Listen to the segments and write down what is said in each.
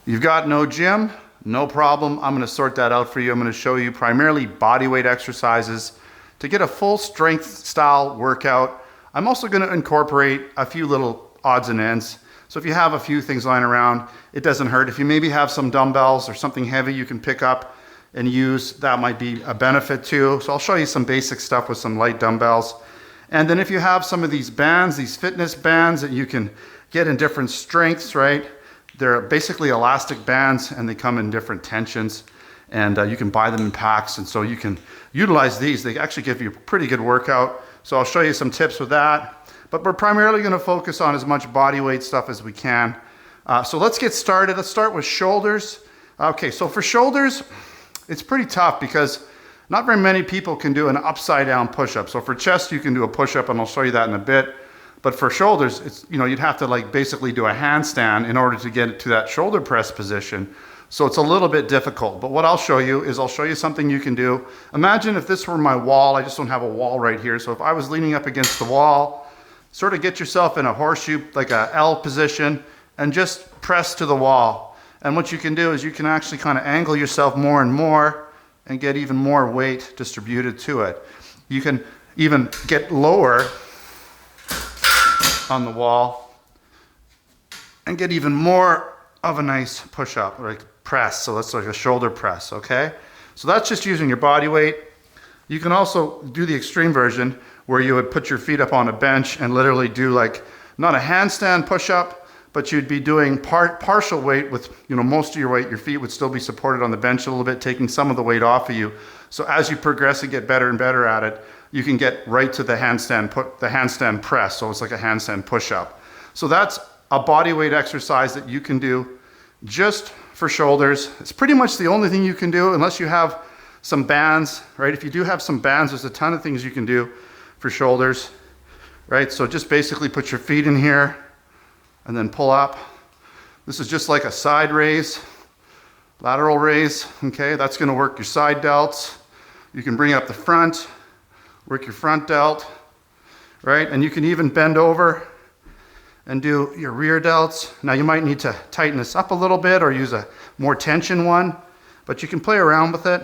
You've got no gym, no problem. I'm gonna sort that out for you. I'm gonna show you primarily body weight exercises to get a full strength style workout. I'm also gonna incorporate a few little odds and ends. So if you have a few things lying around, it doesn't hurt. If you maybe have some dumbbells or something heavy you can pick up and use, that might be a benefit too. So I'll show you some basic stuff with some light dumbbells. And then if you have some of these bands, these fitness bands that you can get in different strengths, right? They're basically elastic bands and they come in different tensions, and you can buy them in packs. And so you can utilize these. They actually give you a pretty good workout. So I'll show you some tips with that. But we're primarily gonna focus on as much body weight stuff as we can. So let's get started. Let's start with shoulders. Okay, so for shoulders, it's pretty tough because not very many people can do an upside down push-up. So for chest, you can do a push-up, and I'll show you that in a bit. But for shoulders, it's, you'd have to like basically do a handstand in order to get it to that shoulder press position. So it's a little bit difficult. But what I'll show you is I'll show you something you can do. Imagine if this were my wall. I just don't have a wall right here. So if I was leaning up against the wall, sort of get yourself in a horseshoe, like a L position, and just press to the wall. And what you can do is you can actually kind of angle yourself more and more and get even more weight distributed to it. You can even get lower on the wall and get even more of a nice push-up, like press. So that's like a shoulder press, okay? So that's just using your body weight. You can also do the extreme version where you would put your feet up on a bench and literally do like, not a handstand push-up, but you'd be doing partial weight with, most of your weight. Your feet would still be supported on the bench a little bit, taking some of the weight off of you. So as you progress and get better and better at it, you can get right to the handstand press. So it's like a handstand push-up. So that's a body weight exercise that you can do just for shoulders. It's pretty much the only thing you can do unless you have some bands, right? If you do have some bands, there's a ton of things you can do for shoulders, right? So just basically put your feet in here and then pull up. This is just like a side raise, lateral raise, okay? That's gonna work your side delts. You can bring up the front, work your front delt, right? And you can even bend over and do your rear delts. Now you might need to tighten this up a little bit or use a more tension one, but you can play around with it,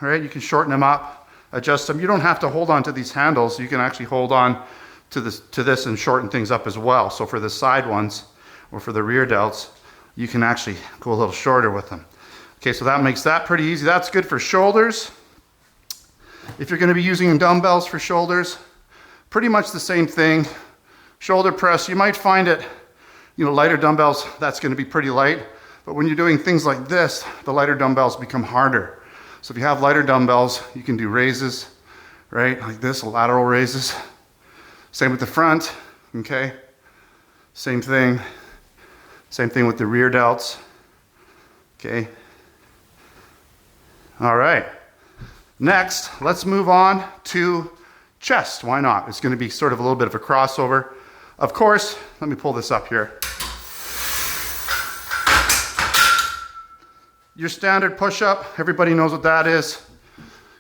right? You can shorten them up, adjust them. You don't have to hold on to these handles. You can actually hold on to this and shorten things up as well. So for the side ones or for the rear delts, you can actually go a little shorter with them. Okay, so that makes that pretty easy. That's good for shoulders. If you're gonna be using dumbbells for shoulders, pretty much the same thing. Shoulder press, you might find it, lighter dumbbells, that's gonna be pretty light. But when you're doing things like this, the lighter dumbbells become harder. So if you have lighter dumbbells, you can do raises, right? Like this, lateral raises. Same with the front, okay? Same thing. Same thing with the rear delts, okay? All right. Next, let's move on to chest. Why not? It's gonna be sort of a little bit of a crossover. Of course, let me pull this up here. Your standard push-up, everybody knows what that is.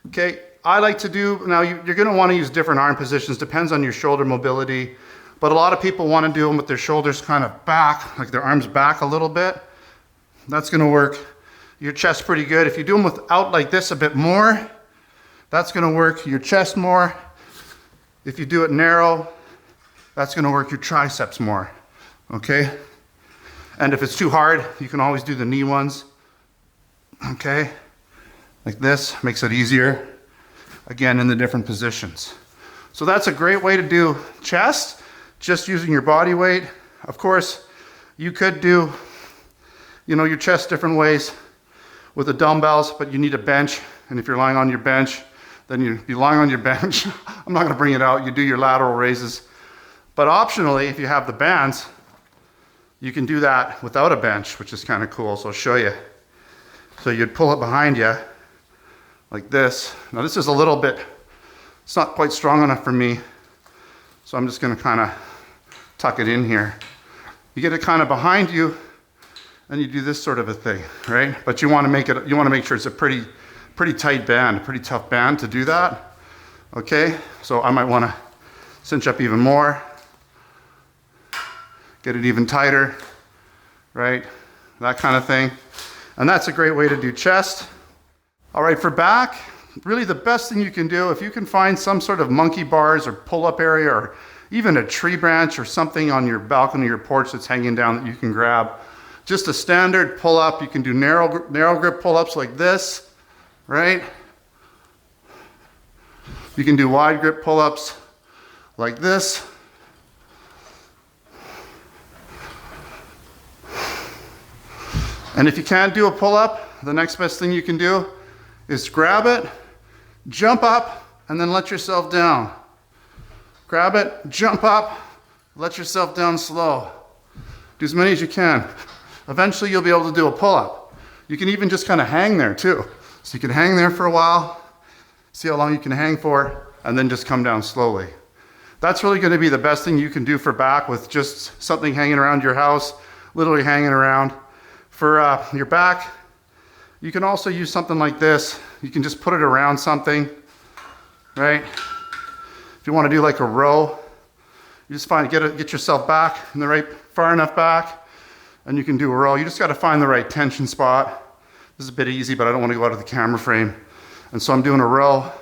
Okay, I like to do, now you're gonna wanna use different arm positions, depends on your shoulder mobility, but a lot of people wanna do them with their shoulders kind of back, like their arms back a little bit. That's gonna work your chest pretty good. If you do them without like this a bit more, that's gonna work your chest more. If you do it narrow, that's gonna work your triceps more, okay? And if it's too hard, you can always do the knee ones. Okay, like this, makes it easier. Again, in the different positions. So that's a great way to do chest, just using your body weight. Of course, you could do, your chest different ways with the dumbbells, but you need a bench. And if you're lying on your bench, then you'd be lying on your bench. I'm not gonna bring it out. You do your lateral raises. But optionally, if you have the bands, you can do that without a bench, which is kind of cool. So I'll show you. So you'd pull it behind you like this. Now this is a little bit, it's not quite strong enough for me. So I'm just gonna kind of tuck it in here. You get it kind of behind you and you do this sort of a thing, right? But you wanna make sure it's a pretty tight band, a pretty tough band to do that. Okay, so I might wanna cinch up even more, get it even tighter, right? that kind of thing. And that's a great way to do chest. All right, for back, really the best thing you can do, if you can find some sort of monkey bars or pull-up area or even a tree branch or something on your balcony or your porch that's hanging down that you can grab. Just a standard pull-up. You can do narrow grip pull-ups like this, right? You can do wide grip pull-ups like this. And if you can't do a pull-up, the next best thing you can do is grab it, jump up, and then let yourself down. Grab it, jump up, let yourself down slow. Do as many as you can. Eventually you'll be able to do a pull-up. You can even just kind of hang there too. So you can hang there for a while, see how long you can hang for, and then just come down slowly. That's really going to be the best thing you can do for back with just something hanging around your house, literally hanging around. For your back, you can also use something like this. You can just put it around something, right? If you want to do like a row, you just get yourself back in the right, far enough back, and you can do a row. You just got to find the right tension spot. This is a bit easy, but I don't want to go out of the camera frame. And so I'm doing a row.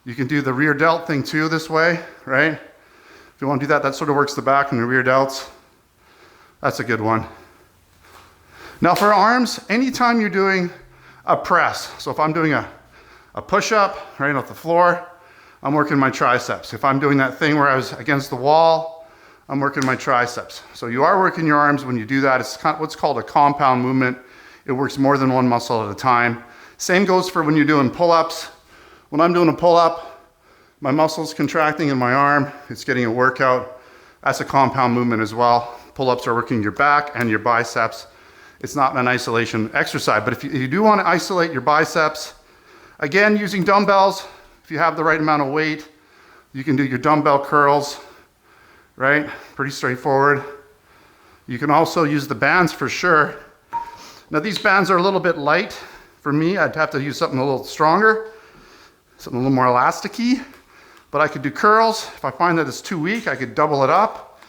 You can do the rear delt thing too this way, right? If you want to do that, that sort of works the back and the rear delts. That's a good one. Now for arms, anytime you're doing a press, so if I'm doing a push-up right off the floor, I'm working my triceps. If I'm doing that thing where I was against the wall, I'm working my triceps. So you are working your arms when you do that. It's what's called a compound movement. It works more than one muscle at a time. Same goes for when you're doing pull-ups. When I'm doing a pull-up, my muscle's contracting in my arm. It's getting a workout. That's a compound movement as well. Pull-ups are working your back and your biceps. It's not an isolation exercise, but if you do want to isolate your biceps, again, using dumbbells, if you have the right amount of weight, you can do your dumbbell curls, right? Pretty straightforward. You can also use the bands for sure. Now these bands are a little bit light. For me, I'd have to use something a little stronger, something a little more elasticy, but I could do curls. If I find that it's too weak, I could double it up,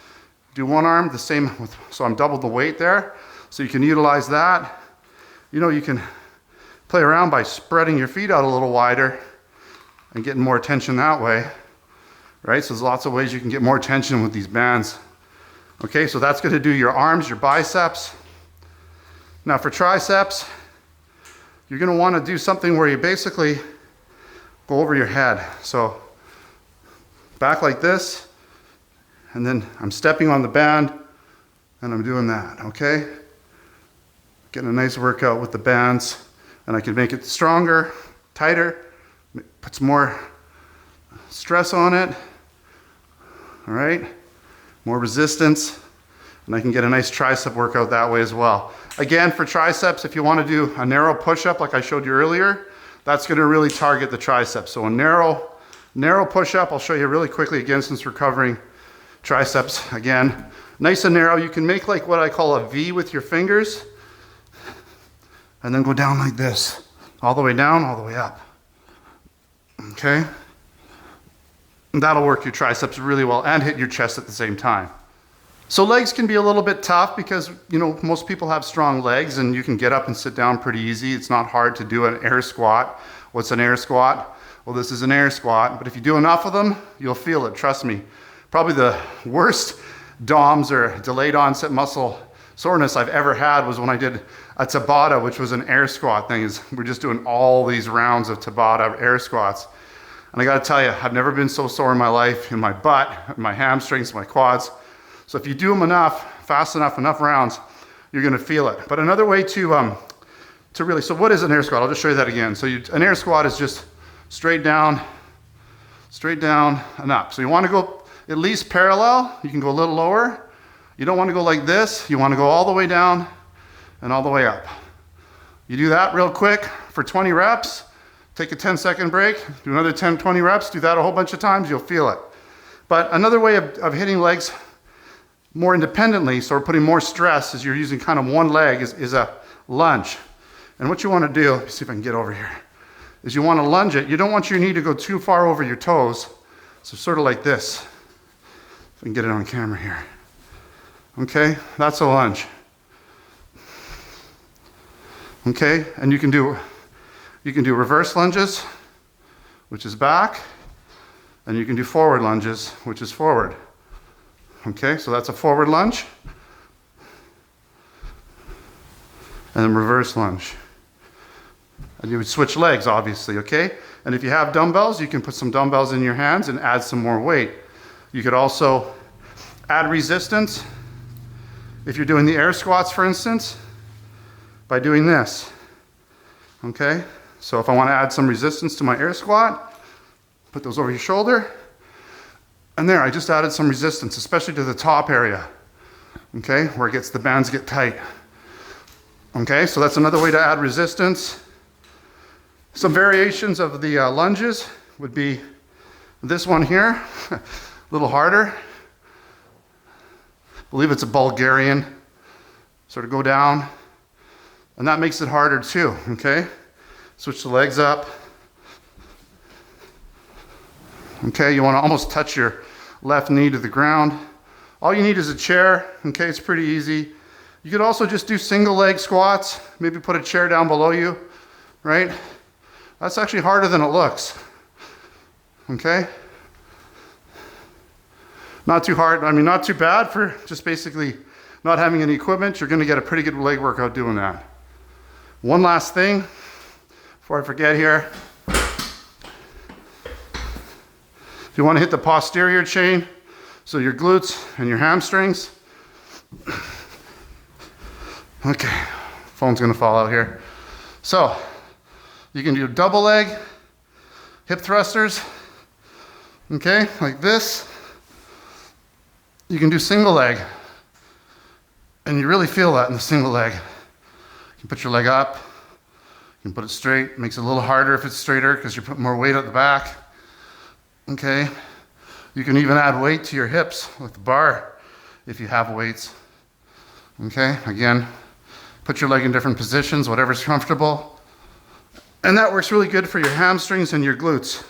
do one arm the same, so I'm double the weight there. So you can utilize that. You know, you can play around by spreading your feet out a little wider and getting more tension that way, right? So there's lots of ways you can get more tension with these bands. Okay, so that's gonna do your arms, your biceps. Now for triceps, you're gonna wanna do something where you basically go over your head. So back like this, and then I'm stepping on the band and I'm doing that, okay? Getting a nice workout with the bands, and I can make it stronger, tighter, puts more stress on it, all right? More resistance, and I can get a nice tricep workout that way as well. Again, for triceps, if you want to do a narrow push-up like I showed you earlier, that's going to really target the triceps. So a narrow push-up, I'll show you really quickly again since we're covering triceps again. Nice and narrow. You can make like what I call a V with your fingers, and then go down like this, all the way down, all the way up, okay? And that'll work your triceps really well and hit your chest at the same time. So legs can be a little bit tough because, you know, most people have strong legs and you can get up and sit down pretty easy. It's not hard to do an air squat. What's an air squat? Well, this is an air squat, but if you do enough of them, you'll feel it, trust me. Probably the worst DOMS or delayed onset muscle soreness I've ever had was when I did a Tabata, which was an air squat thing. We're just doing all these rounds of Tabata air squats. And I gotta tell you, I've never been so sore in my life, in my butt, my hamstrings, my quads. So if you do them enough, fast enough rounds, you're gonna feel it. But another way to really, so what is an air squat? I'll just show you that again. So an air squat is just straight down and up. So you wanna go at least parallel. You can go a little lower. You don't wanna go like this. You wanna go all the way down and all the way up. You do that real quick for 20 reps, take a 10-second break, do another 10, 20 reps, do that a whole bunch of times, you'll feel it. But another way of hitting legs more independently, so we're putting more stress as you're using kind of one leg, is a lunge. And what you wanna do, let me see if I can get over here, is you wanna lunge it. You don't want your knee to go too far over your toes. So sort of like this. If I can get it on camera here. Okay, that's a lunge. Okay, and you can do reverse lunges, which is back, and you can do forward lunges, which is forward. Okay, so that's a forward lunge, and then reverse lunge. And you would switch legs, obviously, okay? And if you have dumbbells, you can put some dumbbells in your hands and add some more weight. You could also add resistance. If you're doing the air squats, for instance, by doing this, okay? So if I want to add some resistance to my air squat, put those over your shoulder, and there, I just added some resistance, especially to the top area, okay? Where the bands get tight. Okay, so that's another way to add resistance. Some variations of the lunges would be this one here, a little harder. I believe it's a Bulgarian. Sort of go down, and that makes it harder too, okay? Switch the legs up. Okay, you want to almost touch your left knee to the ground. All you need is a chair, okay? It's pretty easy. You could also just do single leg squats, maybe put a chair down below you, right? That's actually harder than it looks, okay? Not too hard, I mean, not too bad for just basically not having any equipment. You're gonna get a pretty good leg workout doing that. One last thing before I forget here. If you wanna hit the posterior chain, so your glutes and your hamstrings. Okay, phone's gonna fall out here. So, you can do double leg, hip thrusters, okay, like this. You can do single leg, and you really feel that in the single leg. You can put your leg up, you can put it straight. It makes it a little harder if it's straighter because you're putting more weight at the back, okay. You can even add weight to your hips with the bar if you have weights, okay. Again, put your leg in different positions, whatever's comfortable. And that works really good for your hamstrings and your glutes.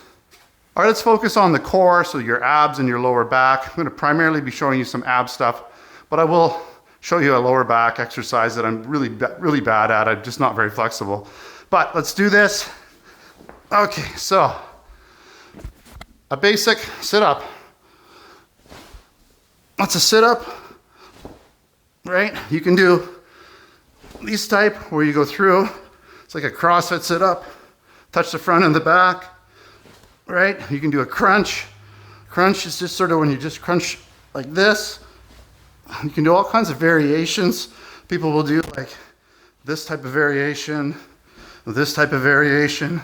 All right, let's focus on the core, so your abs and your lower back. I'm gonna primarily be showing you some ab stuff, but I will show you a lower back exercise that I'm really bad at. I'm just not very flexible. But let's do this. Okay, so a basic sit-up. That's a sit-up, right? You can do these type where you go through. It's like a CrossFit sit-up. Touch the front and the back, right? You can do a crunch. Crunch is just sort of when you just crunch like this. You can do all kinds of variations. People will do like this type of variation, this type of variation.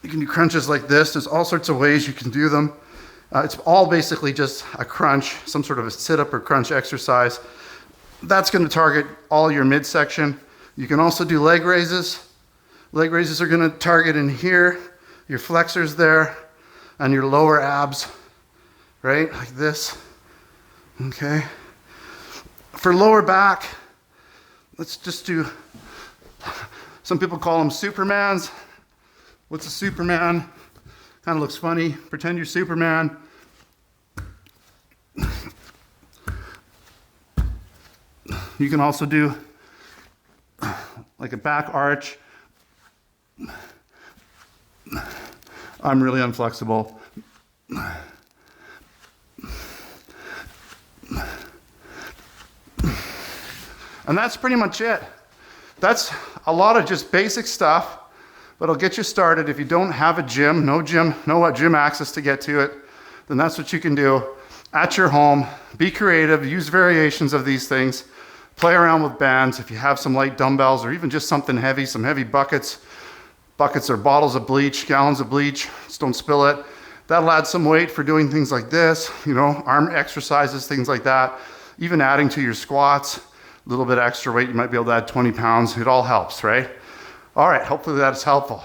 You can do crunches like this. There's all sorts of ways you can do them. It's all basically just a crunch, some sort of a sit-up or crunch exercise. That's going to target all your midsection. You can also do leg raises. Leg raises are going to target in here, your flexors there, and your lower abs, right? Like this, okay? For lower back, let's just do, some people call them Supermans. What's a Superman? Kind of looks funny. Pretend you're Superman. You can also do like a back arch. I'm really unflexible. And that's pretty much it. That's a lot of just basic stuff, but it'll get you started. If you don't have a gym, no gym access to get to it, then that's what you can do at your home. Be creative, use variations of these things. Play around with bands. If you have some light dumbbells or even just something heavy, some heavy buckets. Buckets or bottles of bleach, gallons of bleach, just don't spill it. That'll add some weight for doing things like this, you know, arm exercises, things like that. Even adding to your squats, a little bit extra weight, you might be able to add 20 pounds. It all helps, right? All right, hopefully that's helpful.